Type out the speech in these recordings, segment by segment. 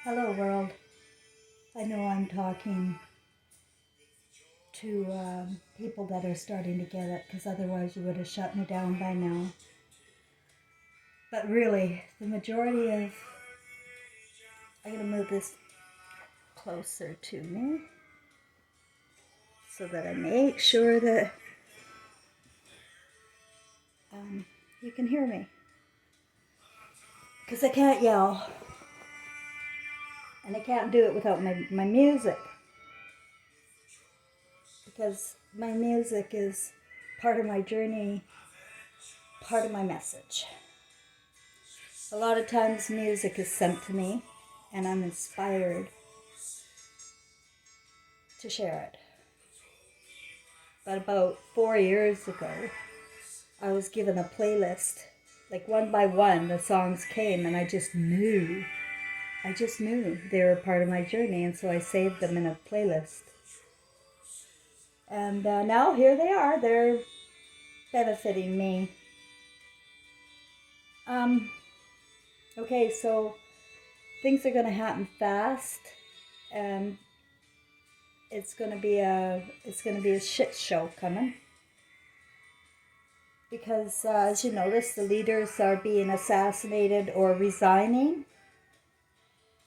Hello, world. I know I'm talking to people that are starting to get it, because otherwise you would have shut me down by now. But really, the majority of... I'm going to move this closer to me so that I make sure that you can hear me. Because I can't yell. And I can't do it without my music. Because my music is part of my journey, part of my message. A lot of times music is sent to me and I'm inspired to share it. But about 4 years ago, I was given a playlist. Like one by one, the songs came and I just knew they were part of my journey, and so I saved them in a playlist. And now here they are. They're benefiting me. Okay, so things are going to happen fast, and it's going to be a shit show coming. Because as you notice, the leaders are being assassinated or resigning.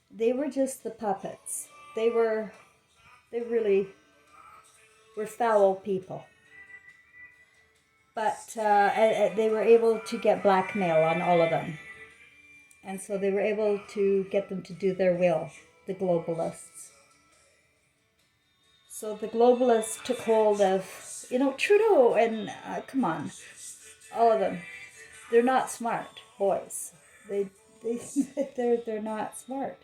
They were just the puppets. They really were foul people. But they were able to get blackmail on all of them. And so they were able to get them to do their will, the globalists. So the globalists took hold of, Trudeau and, come on, all of them. They're not smart boys. They're not smart.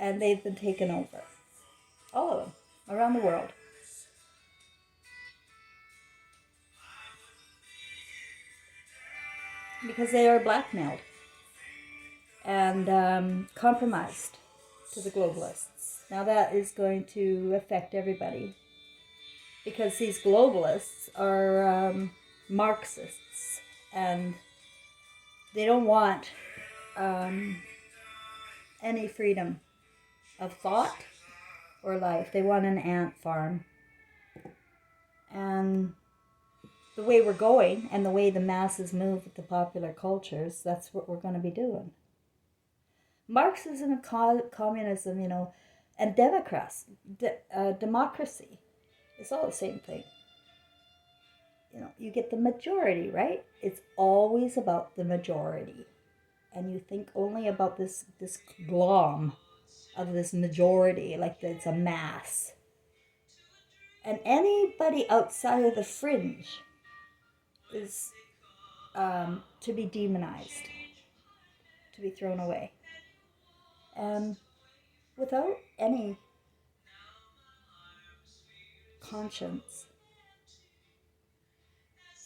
And they've been taken over. All of them, around the world. Because they are blackmailed and compromised to the globalists. Now that is going to affect everybody, because these globalists are Marxists, and they don't want any freedom of thought or life. They want an ant farm. And the way we're going and the way the masses move with the popular cultures, that's what we're going to be doing. Marxism and communism, and democracy, it's all the same thing. You get the majority, right? It's always about the majority. And you think only about this glom of this majority, like it's a mass. And anybody outside of the fringe is to be demonized, to be thrown away. And without any conscience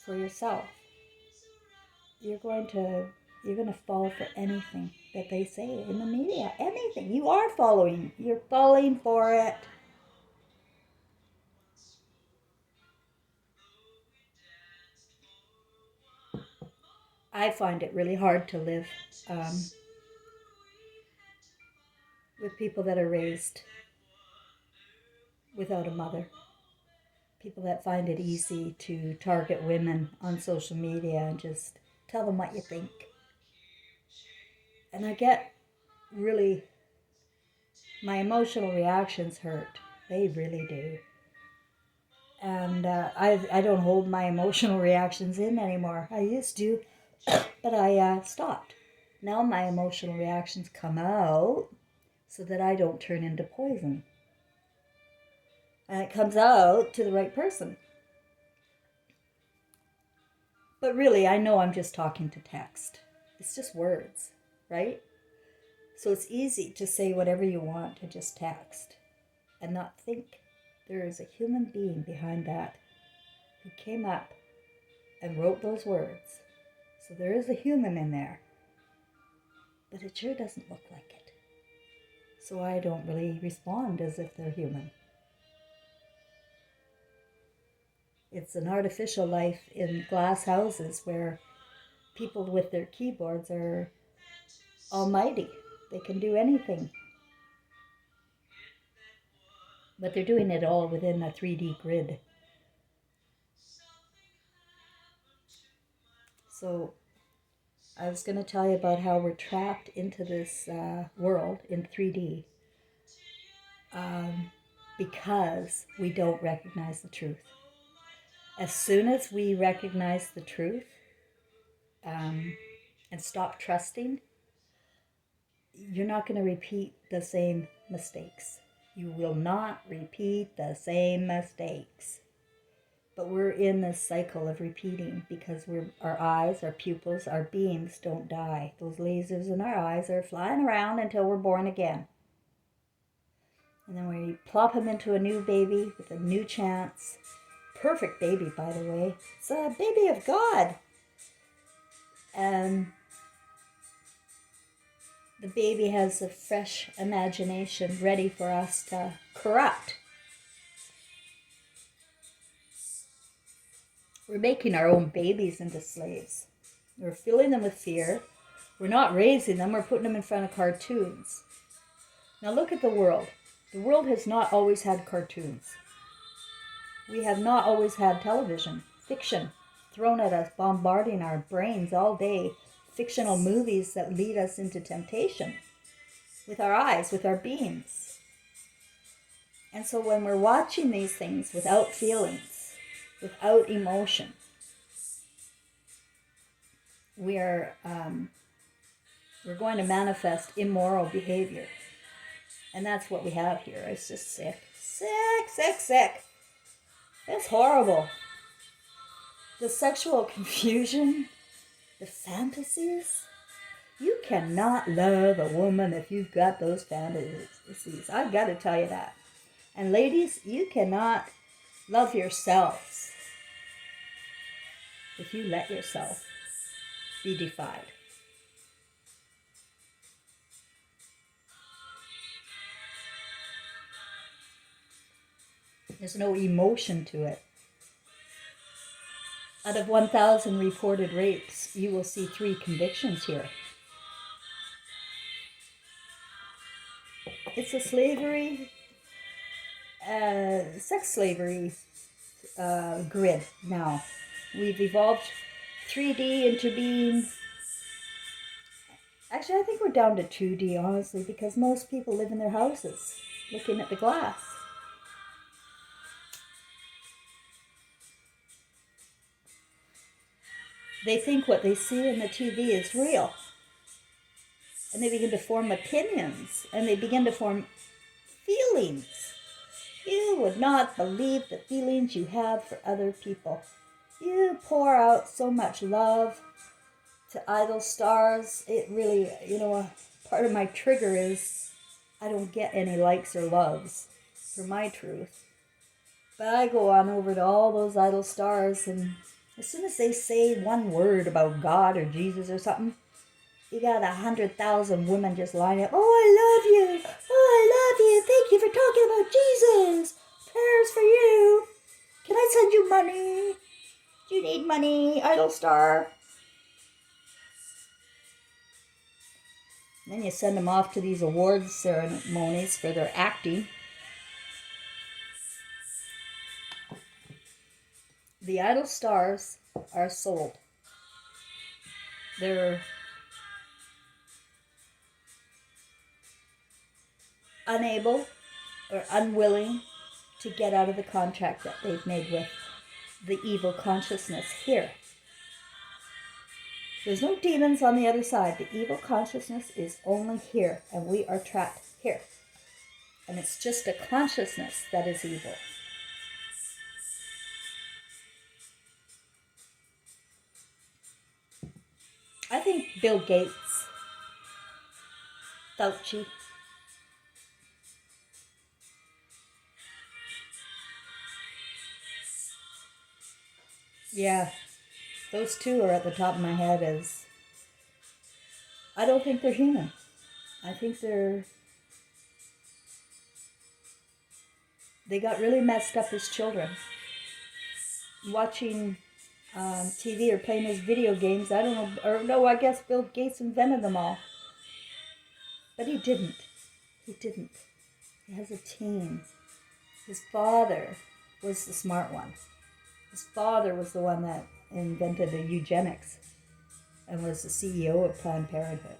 for yourself, you're going to fall for anything that they say in the media. Anything. You're falling for it. I find it really hard to live with people that are raised without a mother. People that find it easy to target women on social media and just tell them what you think. And I get really, my emotional reactions hurt. They really do. And I don't hold my emotional reactions in anymore. I used to, but I stopped. Now my emotional reactions come out so that I don't turn into poison. And it comes out to the right person. But really, I know I'm just talking to text. It's just words, right? So it's easy to say whatever you want to just text and not think there is a human being behind that who came up and wrote those words. So there is a human in there. But it sure doesn't look like it. So I don't really respond as if they're human. It's an artificial life in glass houses where people with their keyboards are almighty. They can do anything. But they're doing it all within a 3D grid. So I was going to tell you about how we're trapped into this world in 3D because we don't recognize the truth. As soon as we recognize the truth and stop trusting, you're not going to repeat the same mistakes. You will not repeat the same mistakes. But we're in this cycle of repeating because our eyes, our pupils, our beams don't die. Those lasers in our eyes are flying around until we're born again. And then we plop them into a new baby with a new chance. Perfect baby, by the way. It's a baby of God. And the baby has a fresh imagination ready for us to corrupt. We're making our own babies into slaves. We're filling them with fear. We're not raising them. We're putting them in front of cartoons. Now look at the world. The world has not always had cartoons. We have not always had television, fiction thrown at us, bombarding our brains all day. Fictional movies that lead us into temptation with our eyes, with our beings. And so when we're watching these things without feelings, without emotion, we're going to manifest immoral behavior. And that's what we have here. It's just sick. Sick, sick, sick. It's horrible. The sexual confusion, the fantasies. You cannot love a woman if you've got those fantasies. I've got to tell you that. And ladies, you cannot love yourselves if you let yourself be defied. There's no emotion to it. Out of 1,000 reported rapes, you will see 3 convictions here. It's a slavery, sex slavery grid now. We've evolved 3D into being... Actually, I think we're down to 2D, honestly, because most people live in their houses looking at the glass. They think what they see in the TV is real. And they begin to form opinions. And they begin to form feelings. You would not believe the feelings you have for other people. You pour out so much love to idol stars. It really, part of my trigger is I don't get any likes or loves for my truth. But I go on over to all those idol stars, and as soon as they say one word about God or Jesus or something, you got 100,000 women just lining up. Oh, I love you. Oh, I love you. Thank you for talking about Jesus. Prayers for you. Can I send you money? Do you need money, idol star? And then you send them off to these awards ceremonies for their acting. The idol stars are sold. They're unable or unwilling to get out of the contract that they've made with the evil consciousness here. There's no demons on the other side. The evil consciousness is only here, and we are trapped here. And it's just a consciousness that is evil. I think Bill Gates, Fauci, yeah, those two are at the top of my head as, I don't think they're human. I think they got really messed up as children. Watching TV or playing those video games, I don't know, or no, I guess Bill Gates invented them all. But he didn't. He has a team. His father was the smart one. His father was the one that invented the eugenics and was the CEO of Planned Parenthood.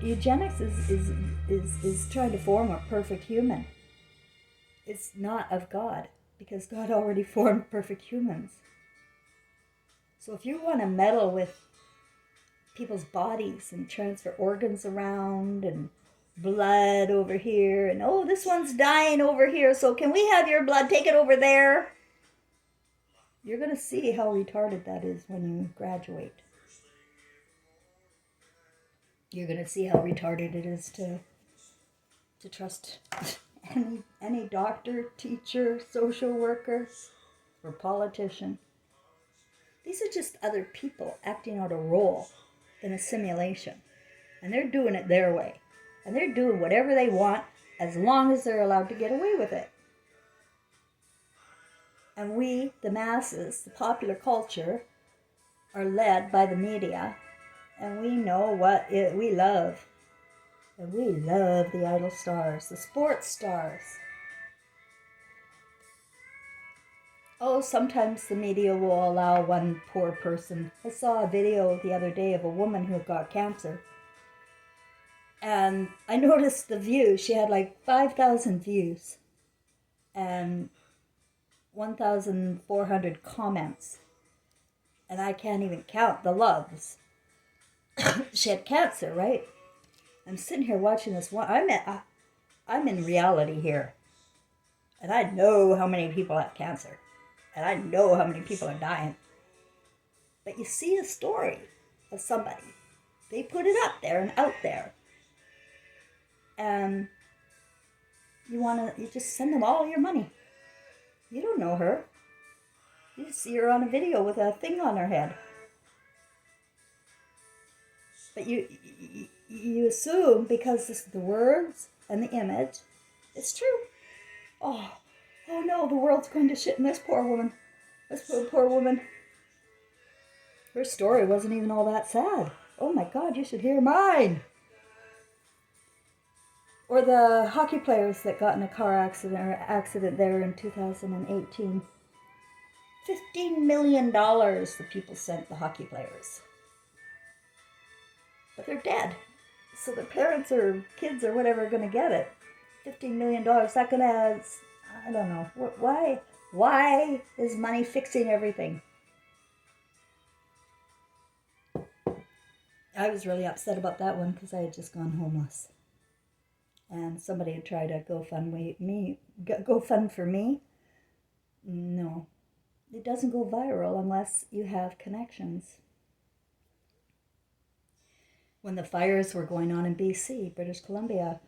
Eugenics is trying to form a perfect human. It's not of God, because God already formed perfect humans. So if you want to meddle with people's bodies and transfer organs around and blood over here, and oh, this one's dying over here, so can we have your blood? Take it over there. You're going to see how retarded that is when you graduate. You're going to see how retarded it is to trust any doctor, teacher, social worker, or politician. These are just other people acting out a role in a simulation. And they're doing it their way. And they're doing whatever they want as long as they're allowed to get away with it. And we, the masses, the popular culture, are led by the media. And we know what we love. And we love the idol stars, the sports stars. Oh, sometimes the media will allow one poor person. I saw a video the other day of a woman who got cancer. And I noticed the views. She had like 5,000 views and 1,400 comments. And I can't even count the loves. She had cancer, right? I'm sitting here watching this one. I'm in reality here. And I know how many people have cancer. And I know how many people are dying. But you see a story of somebody. They put it up there and out there. And you just send them all your money. You don't know her. You just see her on a video with a thing on her head. But you assume because the words and the image, it's true. Oh no, the world's going to shit in this poor woman. This poor woman. Her story wasn't even all that sad. Oh my God, you should hear mine. Or the hockey players that got in a car accident there in 2018. $15 million the people sent the hockey players. But they're dead. So the parents or kids or whatever are going to get it. $15 million. That going to, I don't know. Why is money fixing everything? I was really upset about that one because I had just gone homeless. And somebody had tried to GoFund for me. No. It doesn't go viral unless you have connections. When the fires were going on in BC, British Columbia,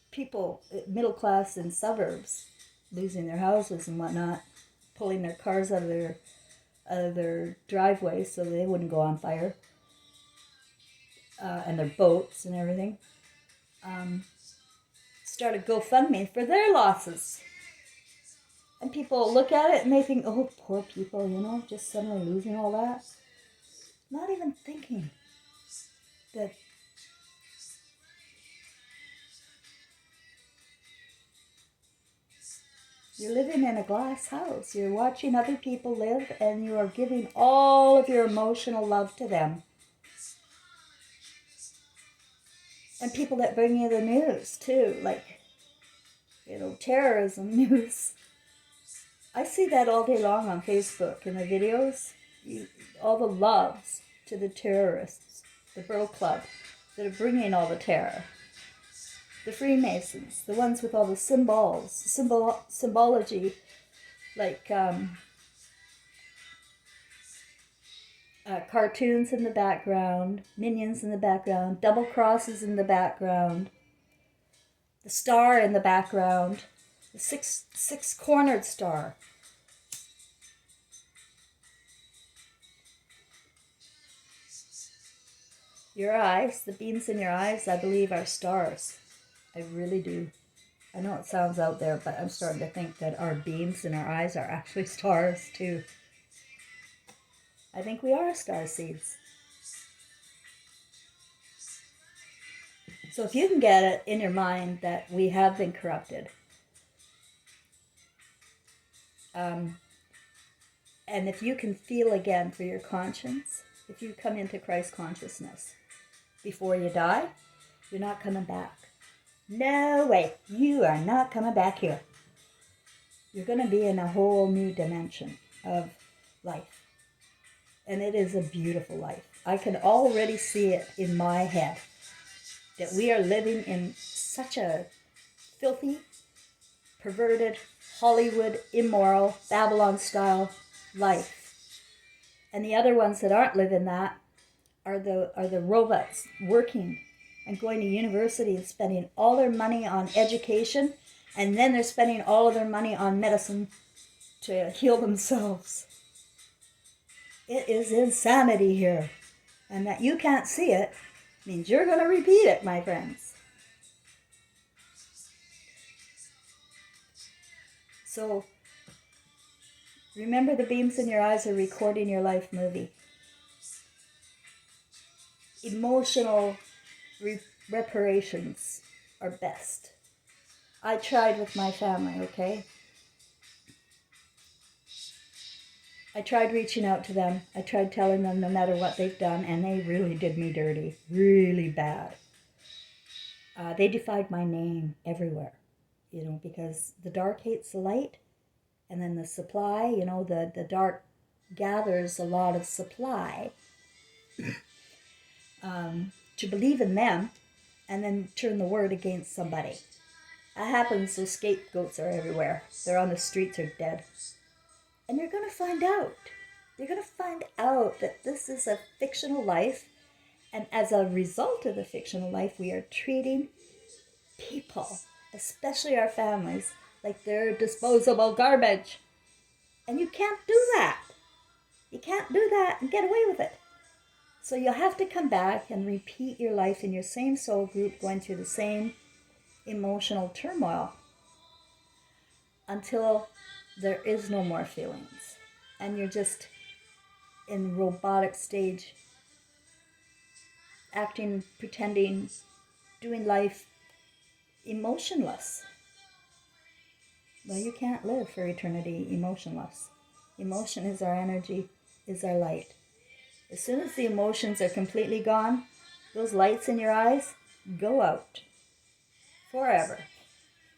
people, middle class in suburbs, losing their houses and whatnot, pulling their cars out of their driveways so they wouldn't go on fire, and their boats and everything, started GoFundMe for their losses. And people look at it and they think, oh, poor people, just suddenly losing all that. Not even thinking that you're living in a glass house. You're watching other people live and you are giving all of your emotional love to them. And people that bring you the news too, like, terrorism news. I see that all day long on Facebook in the videos. All the loves to the terrorists, the Bro Club, that are bringing all the terror. The Freemasons, the ones with all the symbology, like cartoons in the background, minions in the background, double crosses in the background, the star in the background, the six-cornered star. Your eyes, the beams in your eyes, I believe are stars. I really do. I know it sounds out there, but I'm starting to think that our beams in our eyes are actually stars too. I think we are StarSeeds. So if you can get it in your mind that we have been corrupted, and if you can feel again for your conscience, if you come into Christ consciousness before you die, you're not coming back. No way, you are not coming back here. You're going to be in a whole new dimension of life. And it is a beautiful life. I can already see it in my head that we are living in such a filthy, perverted, Hollywood, immoral, Babylon-style life. And the other ones that aren't living that are the robots working and going to university and spending all their money on education, and then they're spending all of their money on medicine to heal themselves. It is insanity here. And that you can't see it means you're going to repeat it, my friends. So, remember the beams in your eyes are recording your life movie. Emotional reparations are best. I tried with my family, okay? I tried reaching out to them. I tried telling them no matter what they've done, and they really did me dirty, really bad. They defied my name everywhere, because the dark hates the light, and then the supply, the dark gathers a lot of supply to believe in them, and then turn the word against somebody. That happens, so scapegoats are everywhere. They're on the streets or dead. And you're going to find out. You're going to find out that this is a fictional life. And as a result of the fictional life, we are treating people, especially our families, like they're disposable garbage. And you can't do that. You can't do that and get away with it. So you'll have to come back and repeat your life in your same soul group, going through the same emotional turmoil until there is no more feelings. And you're just in robotic stage, acting, pretending, doing life emotionless. Well, you can't live for eternity emotionless. Emotion is our energy, is our light. As soon as the emotions are completely gone, those lights in your eyes go out forever.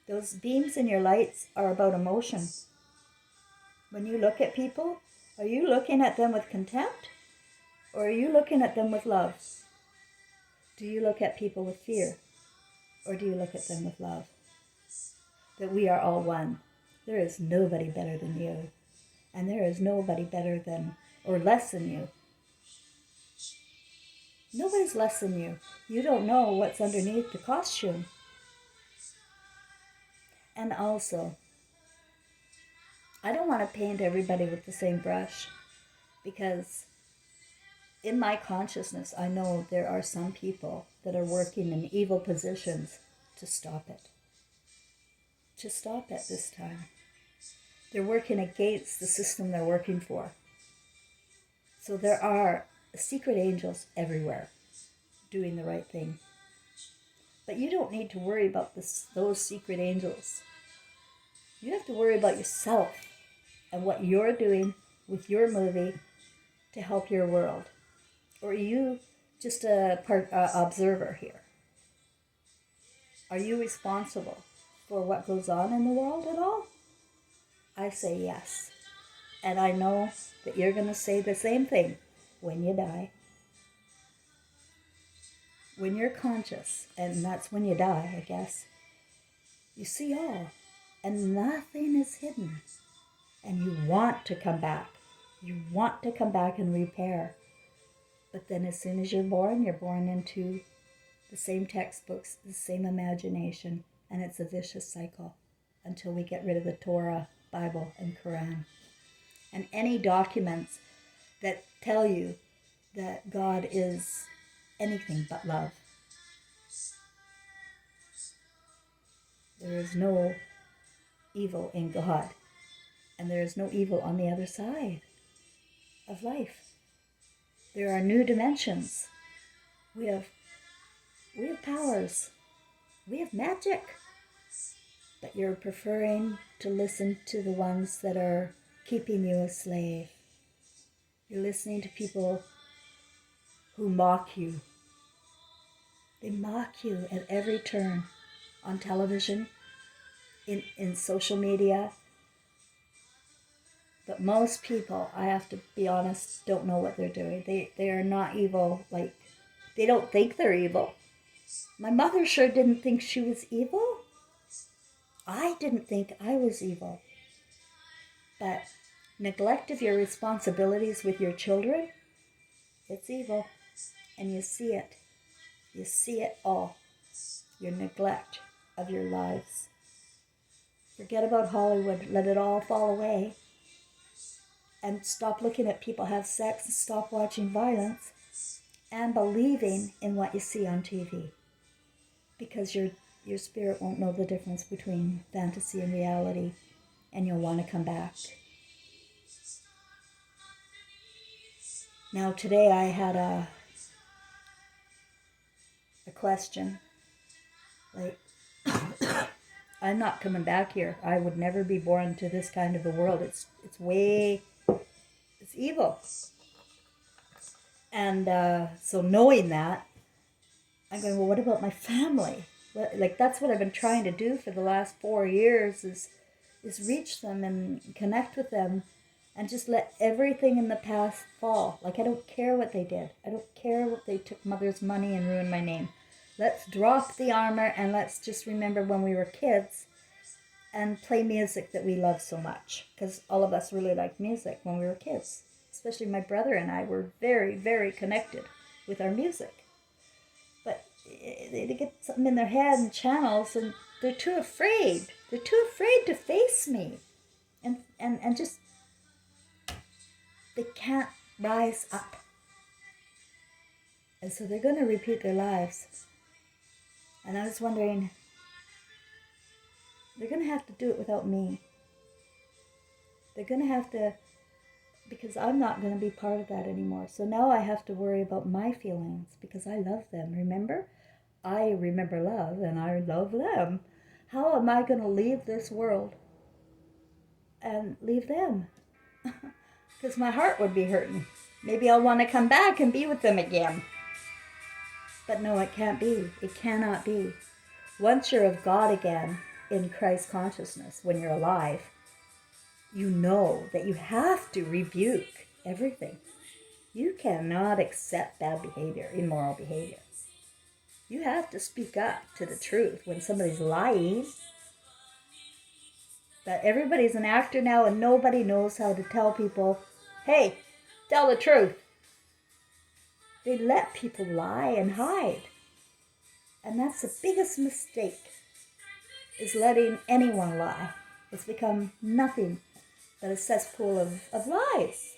Those beams in your lights are about emotion. When you look at people, are you looking at them with contempt? Or are you looking at them with love? Do you look at people with fear? Or do you look at them with love? That we are all one. There is nobody better than you. And there is nobody better than, or less than you. Nobody's less than you. You don't know what's underneath the costume. And also, I don't want to paint everybody with the same brush, because in my consciousness, I know there are some people that are working in evil positions to stop it. To stop it this time. They're working against the system they're working for. So there are secret angels everywhere doing the right thing. But you don't need to worry about those secret angels. You have to worry about yourself and what you're doing with your movie to help your world. Or are you just a observer here? Are you responsible for what goes on in the world at all? I say yes. And I know that you're going to say the same thing when you die. When you're conscious, and that's when you die, I guess, you see all, and nothing is hidden. And you want to come back. You want to come back and repair. But then as soon as you're born into the same textbooks, the same imagination, and it's a vicious cycle until we get rid of the Torah, Bible, and Quran. And any documents that tell you that God is anything but love. There is no evil in God, and there is no evil on the other side of life. There are new dimensions. We have powers. We have magic. But you're preferring to listen to the ones that are keeping you a slave. You're listening to people who mock you. They mock you at every turn, on television, in social media. But most people, I have to be honest, don't know what they're doing. They are not evil. Like, they don't think they're evil. My mother sure didn't think she was evil. I didn't think I was evil. But neglect of your responsibilities with your children, it's evil. And you see it. You see it all. Your neglect of your lives. Forget about Hollywood. Let it all fall away. And stop looking at people have sex and stop watching violence and believing in what you see on TV. Because your spirit won't know the difference between fantasy and reality, and you'll want to come back. Now today I had a question. Like, I'm not coming back here. I would never be born to this kind of a world. It's evil. And so knowing that, I'm going, well, what about my family? Like, that's what I've been trying to do for the last 4 years is reach them and connect with them and just let everything in the past fall. Like, I don't care what they did. I don't care what they took mother's money and ruined my name. Let's drop the armor and let's just remember when we were kids and play music that we love so much. Because all of us really liked music when we were kids. Especially my brother and I were very, very connected with our music. But they get something in their head and channels, and they're too afraid. They're too afraid to face me. And just, they can't rise up. And so they're going to repeat their lives. And I was wondering, they're going to have to do it without me. They're going to have to, because I'm not going to be part of that anymore. So now I have to worry about my feelings because I love them. Remember? I remember love and I love them. How am I going to leave this world and leave them? Because my heart would be hurting. Maybe I'll want to come back and be with them again. But no, it can't be. It cannot be. Once you're of God again in Christ consciousness, when you're alive, you know that you have to rebuke everything. You cannot accept bad behavior, immoral behavior. You have to speak up to the truth when somebody's lying. But everybody's an actor now and nobody knows how to tell people, hey, tell the truth. They let people lie and hide. And that's the biggest mistake, is letting anyone lie. It's become nothing but a cesspool of lies.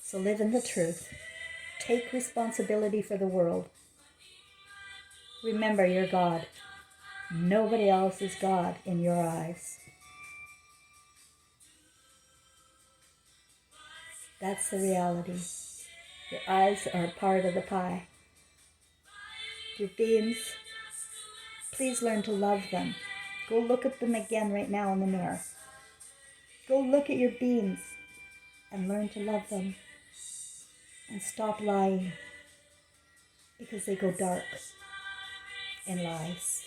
So live in the truth. Take responsibility for the world. Remember, you're God. Nobody else is God in your eyes. That's the reality. Your eyes are part of the pie. Your beings, please learn to love them. Go look at them again right now in the mirror. Go look at your beings and learn to love them. And stop lying, because they go dark in lies.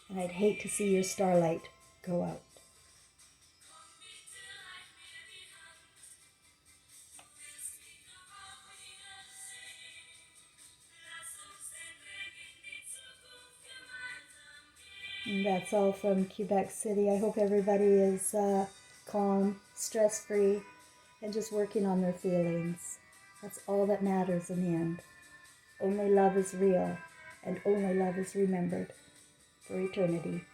And I'd hate to see your starlight go out. And that's all from Quebec City. I hope everybody is calm, stress-free, and just working on their feelings. That's all that matters in the end. Only love is real, and only love is remembered for eternity.